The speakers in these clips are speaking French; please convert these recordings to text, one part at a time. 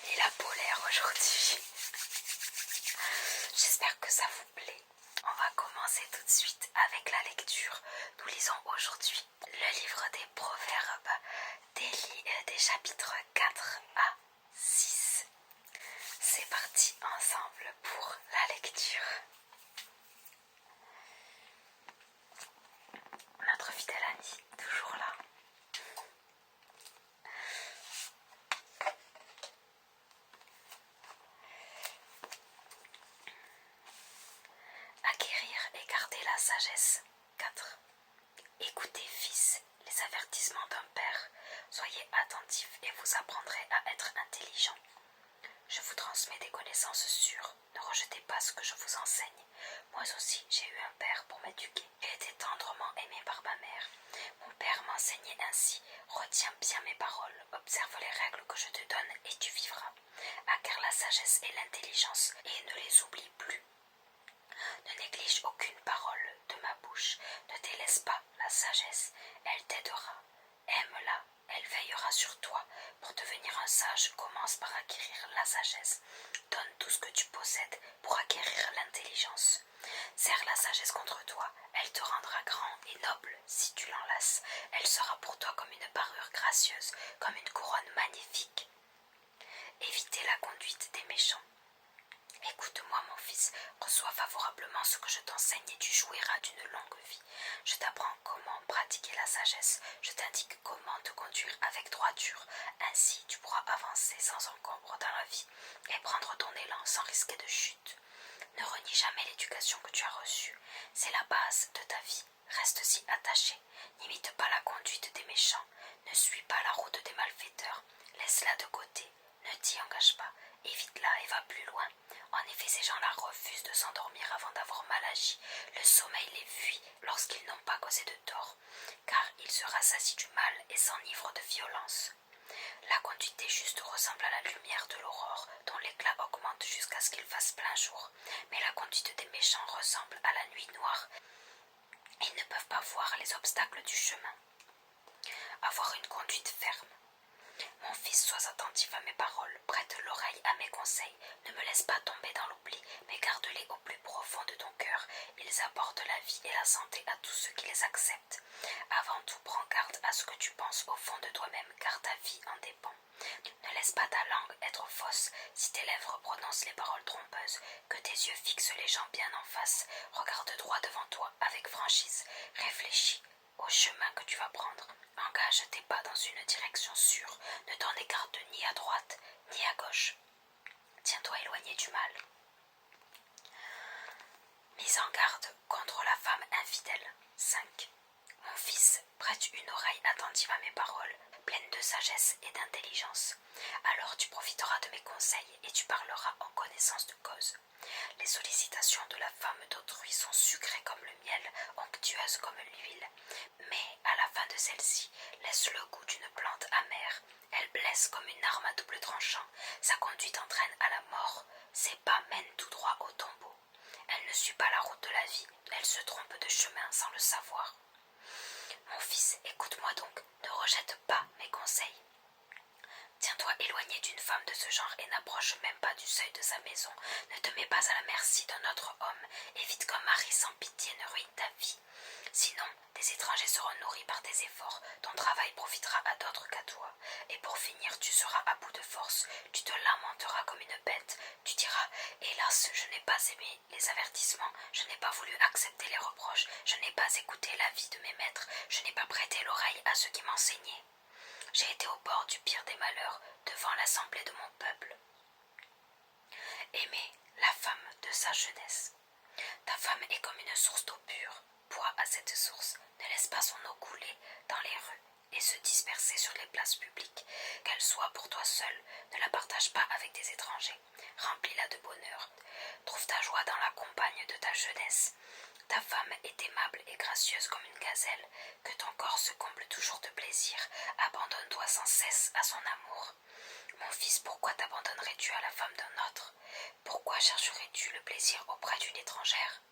et la polaire aujourd'hui. J'espère que ça vous plaît. On va commencer tout de suite avec la lecture. Nous lisons aujourd'hui le livre des Proverbes des chapitres 4 à 6. C'est parti ensemble pour la lecture. Notre fidèle ami, toujours là. Acquérir et garder la sagesse. 4. Écoutez, fils, les avertissements d'un père. Soyez attentifs et vous apprendrez à être intelligent. Je vous transmets des connaissances sûres. Ne rejetez pas ce que je vous enseigne. Moi aussi, j'ai eu un père pour m'éduquer. J'ai été tendrement aimé par ma mère. Mon père m'enseignait ainsi. Retiens bien mes paroles. Observe les règles que je te donne et tu vivras. Acquiers la sagesse et l'intelligence et ne les oublie plus. Ne néglige aucune parole de ma bouche. Ne délaisse pas la sagesse. Elle t'aidera. Aime-la. Elle veillera sur toi. Pour devenir un sage, commence par acquérir la sagesse. Donne tout ce que tu possèdes pour acquérir l'intelligence. Serre la sagesse contre toi. Elle te rendra grand et noble si tu l'enlaces. Elle sera pour toi comme une parure gracieuse, comme une couronne magnifique. Évitez la conduite des méchants. Écoute-moi, mon fils, reçois favorablement ce que je t'enseigne et tu jouiras d'une longue vie. Je t'apprends comment pratiquer la sagesse, je t'indique comment te conduire avec droiture. Ainsi, tu pourras avancer sans encombre dans la vie et prendre ton élan sans risquer de chute. Ne renie jamais l'éducation que tu as reçue, c'est la base de ta vie. Reste-y attaché, n'imite pas la conduite des méchants, ne suis pas la route des malfaiteurs, laisse-la de côté, ne t'y engage pas, évite-la et va plus loin. En effet, ces gens-là refusent de s'endormir avant d'avoir mal agi. Le sommeil les fuit lorsqu'ils n'ont pas causé de tort, car ils se rassasient du mal et s'enivrent de violence. La conduite des justes ressemble à la lumière de l'aurore, dont l'éclat augmente jusqu'à ce qu'il fasse plein jour. Mais la conduite des méchants ressemble à la nuit noire. Ils ne peuvent pas voir les obstacles du chemin. Avoir une conduite ferme. Mon fils, sois attentif à mes paroles, prête l'oreille à mes conseils, ne me laisse pas tomber dans l'oubli, mais garde-les au plus profond de ton cœur. Ils apportent la vie et la santé à tous ceux qui les acceptent. Avant tout, prends garde à ce que tu penses au fond de toi-même, car ta vie en dépend. Ne laisse pas ta langue être fausse. Si tes lèvres prononcent les paroles trompeuses, que tes yeux fixent les gens bien en face. Regarde droit devant toi avec franchise. Réfléchis au chemin que tu vas prendre. Engage tes pas dans une direction sûre. Ne t'en écarte ni à droite ni à gauche. Tiens-toi éloigné du mal. Mise en garde contre la femme infidèle. 5. Mon fils, prête une oreille attentive à mes paroles, pleine de sagesse et d'intelligence. Alors tu profiteras de mes conseils et tu parleras en connaissance de cause. Les sollicitations de la femme d'autrui sont sucrées comme le miel, onctueuses comme l'huile. Mais à la fin de celle-ci, laisse le goût d'une plante amère. Elle blesse comme une arme à double tranchant. Sa conduite entraîne à la mort. Ses pas mènent tout droit au tombeau. Elle ne suit pas la route de la vie. Elle se trompe de chemin sans le savoir. Mon fils, écoute-moi donc. Ne rejette pas mes conseils. Tiens-toi éloigné d'une femme de ce genre et n'approche même pas du seuil de sa maison. Ne te mets pas à la merci d'un autre homme. Évite qu'un mari sans pitié ne ruine ta vie. Sinon, des étrangers seront nourris par tes efforts. Ton travail profitera à d'autres qu'à toi. Et pour finir, tu seras à bout de force. Tu te lamenteras comme une bête. Tu diras « Hélas, je n'ai pas aimé les avertissements. Je n'ai pas voulu accepter les reproches. Je n'ai pas écouté l'avis de mes maîtres. Je n'ai pas prêté l'oreille à ceux qui m'enseignaient. J'ai été au bord du pire des malheurs, devant l'assemblée de mon peuple. » Aimez la femme de sa jeunesse. Ta femme est comme une source d'eau pure. Bois à cette source. Ne laisse pas son eau couler dans les rues et se disperser sur les places publiques. Qu'elle soit pour toi seule, ne la partage pas avec des étrangers. Remplis-la de bonheur. Trouve ta joie dans la compagne de ta jeunesse. Ta femme est aimable et gracieuse comme une gazelle. Que ton corps se comble toujours de plaisir. Abandonne-toi sans cesse à son amour. Mon fils, pourquoi t'abandonnerais-tu à la femme d'un autre? Pourquoi chercherais-tu le plaisir auprès d'une étrangère?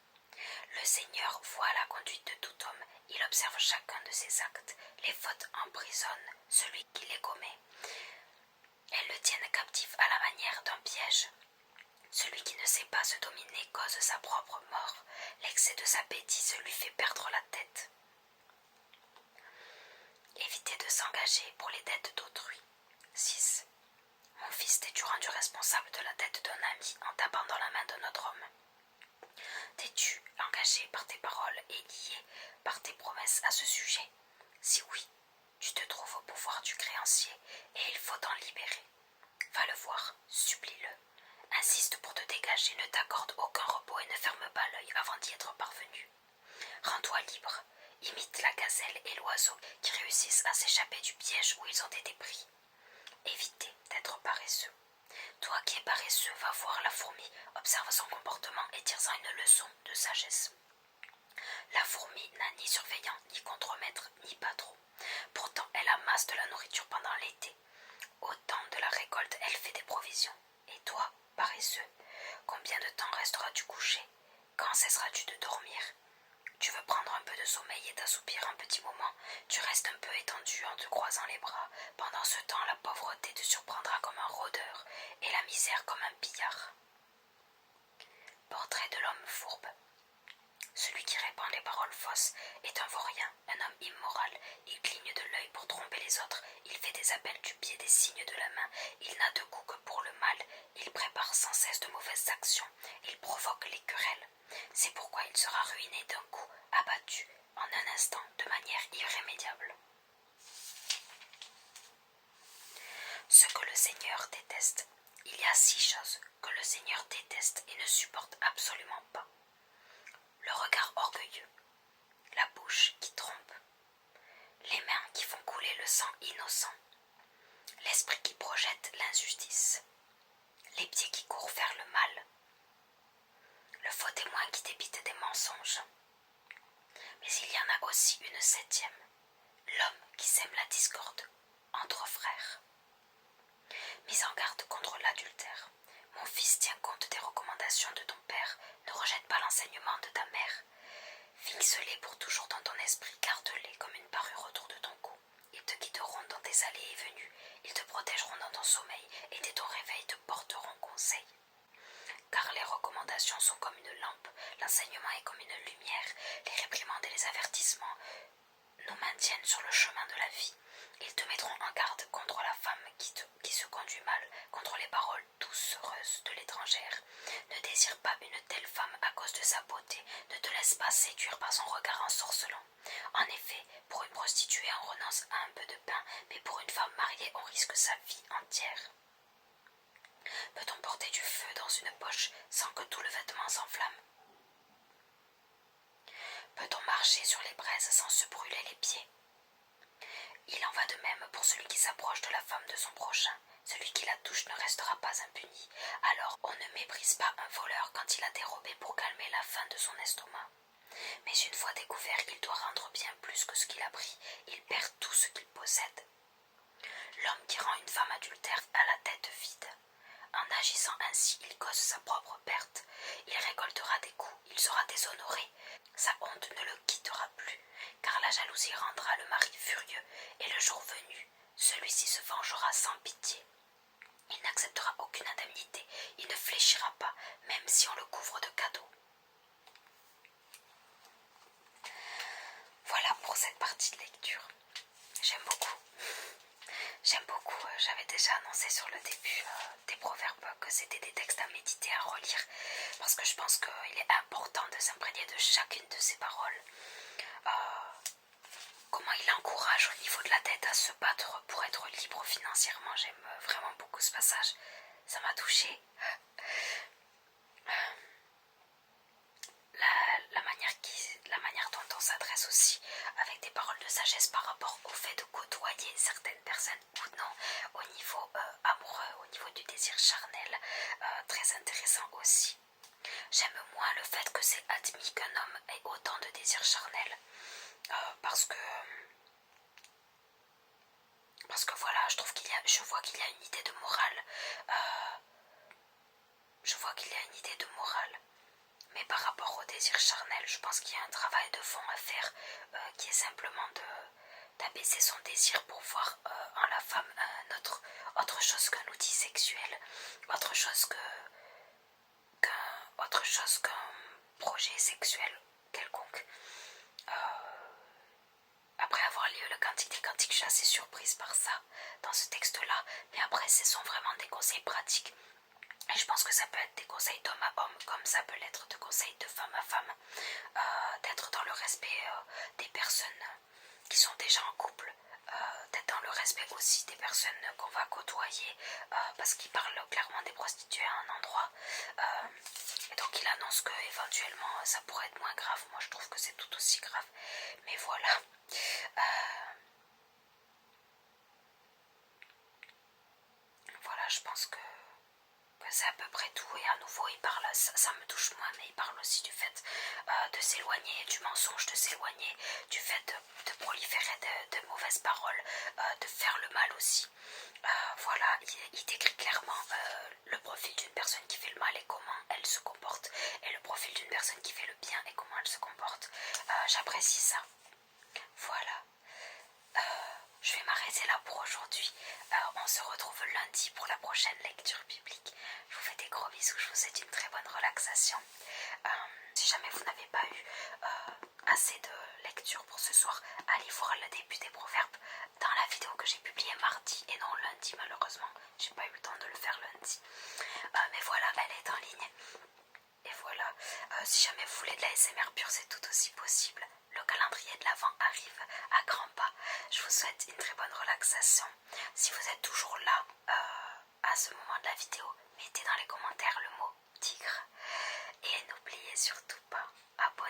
Le Seigneur voit la conduite de tout homme. Il observe chacun de ses actes. Les fautes emprisonnent celui qui les commet. Elles le tiennent captif à la et il faut t'en libérer. Va le voir, supplie-le. Insiste pour te dégager, ne t'accorde aucun repos et ne ferme pas l'œil avant d'y être parvenu. Rends-toi libre, imite la gazelle et l'oiseau qui réussissent à s'échapper du piège où ils ont été pris. Évitez d'être paresseux. Toi qui es paresseux, va voir la fourmi, observe son comportement et tire-en une leçon de sagesse. La fourmi n'a ni surveillant, ni contremaître, ni patron. Pourtant, elle amasse de la nourriture pendant l'été. Au temps de la récolte, elle fait des provisions. Et toi, paresseux, combien de temps resteras-tu couché? Quand cesseras-tu de dormir? Tu veux prendre un peu de sommeil et t'assoupir un petit moment, tu restes un peu étendu en te croisant les bras. Pendant ce temps, la pauvreté te surprendra comme un rôdeur et la misère comme un pillard. Portrait de l'homme fourbe. Celui qui répand les paroles fausses est un vaurien, un homme immoral. Il cligne de l'œil pour tromper les autres, il fait des appels du pied, des signes de la main. Il n'a de goût que pour le mal, il prépare sans cesse de mauvaises actions, il provoque les querelles. C'est pourquoi il sera ruiné d'un coup, abattu, en un instant, de manière irrémédiable. Ce que le Seigneur déteste. Il y a 6 choses que le Seigneur déteste et ne supporte absolument pas. Le regard orgueilleux, la bouche qui trompe, les mains qui font couler le sang innocent, l'esprit qui projette l'injustice, les pieds qui courent vers le mal, le faux témoin qui débite des mensonges. Mais il y en a aussi une 7e, l'homme qui sème la discorde entre frères. Mise en garde contre l'adultère. Mon fils, tient compte des recommandations de ton père, ne rejette pas l'enseignement de ta mère. Fixe-les pour toujours dans ton esprit, garde-les comme une parure autour de ton cou. Ils te guideront dans tes allées et venues, ils te protégeront dans ton sommeil et dès ton réveil te porteront conseil. Car les recommandations sont comme une lampe, l'enseignement est comme une lumière, les réprimandes et les avertissements nous maintiennent sur le chemin de la vie. Ils te mettront en garde contre la femme qui se conduit mal, contre les paroles doucereuses de l'étrangère. Ne désire pas une telle femme à cause de sa beauté, ne te laisse pas séduire par son regard ensorcelant. En effet, pour une prostituée, on renonce à un peu de pain, mais pour une femme mariée, on risque sa vie entière. Peut-on porter du feu dans une poche sans que tout le vêtement s'enflamme? Peut-on marcher sur les braises sans se brûler les pieds? Il en va de même pour celui qui s'approche de la femme de son prochain. Celui qui la touche ne restera pas impuni. Alors on ne méprise pas un voleur quand il a dérobé pour calmer la faim de son estomac. Mais une fois découvert, il doit rendre bien plus que ce qu'il a pris. Il perd tout ce qu'il possède. L'homme qui rend une femme adultère a la tête vide. En agissant ainsi, il cause sa propre perte. Il récoltera des coups, il sera déshonoré. Sa honte ne le quittera plus, car la jalousie rendra le mari furieux, et le jour venu, celui-ci se vengera sans pitié. Il n'acceptera aucune indemnité, il ne fléchira pas, même si on le couvre de cadeaux. Voilà pour cette partie de lecture. J'aime beaucoup. J'avais déjà annoncé sur le début des proverbes que c'était des textes à méditer, à relire, parce que je pense qu'il est important de s'imprégner de chacune de ces paroles. Comment il encourage au niveau de la tête à se battre pour être libre financièrement. J'aime vraiment beaucoup ce passage. Ça m'a touchée. La manière dont on s'adresse aussi avec des paroles de sagesse par rapport au fait de côtoyer certaines personnes ou non, au niveau amoureux, au niveau du désir charnel, très intéressant aussi. J'aime moins le fait que c'est admis qu'un homme ait autant de désirs charnels, parce que voilà, je vois qu'il y a une idée de morale. Mais par rapport au désir charnel, je pense qu'il y a un travail de fond à faire, qui est simplement d'abaisser son désir pour voir en la femme autre chose qu'un outil sexuel, autre chose qu'un projet sexuel quelconque. Après avoir lu le Cantique des Cantiques, je suis assez surprise par ça dans ce texte-là, mais après ce sont vraiment des conseils pratiques. Et je pense que ça peut être des conseils d'homme à homme, comme ça peut l'être de conseils de femme à femme, d'être dans le respect des personnes qui sont déjà en couple, d'être dans le respect aussi des personnes qu'on va côtoyer, parce qu'il parle clairement des prostituées à un endroit, et donc il annonce que éventuellement ça pourrait être moins grave. Moi je trouve que c'est tout aussi grave, mais voilà. Voilà, je pense que c'est à peu près tout. Et à nouveau il parle, ça me touche moins, mais il parle aussi du fait de s'éloigner du mensonge, de s'éloigner du fait de proliférer de mauvaises paroles, de faire le mal aussi. Voilà, il décrit clairement le profil d'une personne qui fait le mal et comment elle se comporte, et le profil d'une personne qui fait le bien et comment elle se comporte. J'apprécie ça. Voilà. Je vais m'arrêter là pour aujourd'hui. On se retrouve lundi pour la prochaine lecture biblique. Je vous fais des gros bisous, je vous souhaite une très bonne relaxation. Si jamais vous n'avez pas eu assez de lecture pour ce soir, allez voir le début des proverbes dans la vidéo que j'ai publiée mardi et non lundi malheureusement. J'ai pas eu le temps de le faire lundi. Mais voilà, elle est en ligne. Et voilà, si jamais vous voulez de la SMR pure, c'est tout aussi possible. Le calendrier de l'Avent arrive à grands pas. Je vous souhaite une très bonne relaxation. Si vous êtes toujours là à ce moment de la vidéo, mettez dans les commentaires le mot tigre. Et n'oubliez surtout pas, abonnez-vous